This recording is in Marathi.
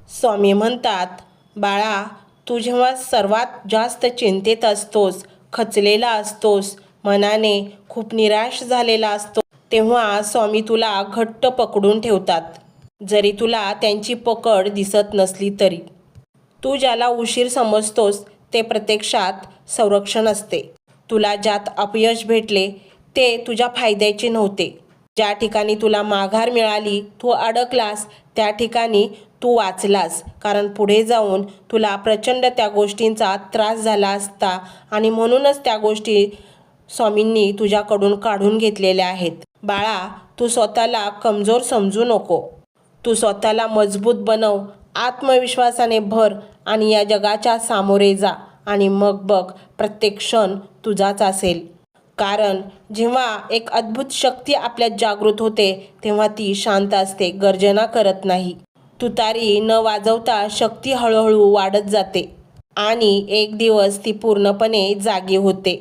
स्वामी म्हणतात, बाळा, तू जेव्हा सर्वात जास्त चिंतेत असतोस, खचलेला असतोस, मनाने खूप निराश झालेला असतो, तेव्हा स्वामी तुला घट्ट पकडून ठेवतात, जरी तुला त्यांची पकड दिसत नसली तरी. तू ज्याला उशीर समजतोस ते प्रत्यक्षात संरक्षण असते. तुला ज्यात अपयश भेटले ते तुझ्या फायद्याचे नव्हते. ज्या ठिकाणी तुला माघार मिळाली, तू अडकलास, त्या ठिकाणी तू वाचलास, कारण पुढे जाऊन तुला प्रचंड त्या गोष्टींचा त्रास झाला असता आणि म्हणूनच त्या गोष्टी स्वामींनी तुझ्याकडून काढून घेतलेल्या आहेत. बाळा, तू स्वतःला कमजोर समजू नको. तू स्वतःला मजबूत बनव, आत्मविश्वासाने भर आणि या जगाच्या सामोरे जा आणि मग बघ, प्रत्येक क्षण तुझाच असेल. कारण जेव्हा एक अद्भुत शक्ती आपल्यात जागृत होते तेव्हा ती शांत असते, गर्जना करत नाही. तुतारी न वाजवता शक्ती हळूहळू वाढत जाते आणि एक दिवस ती पूर्णपणे जागी होते.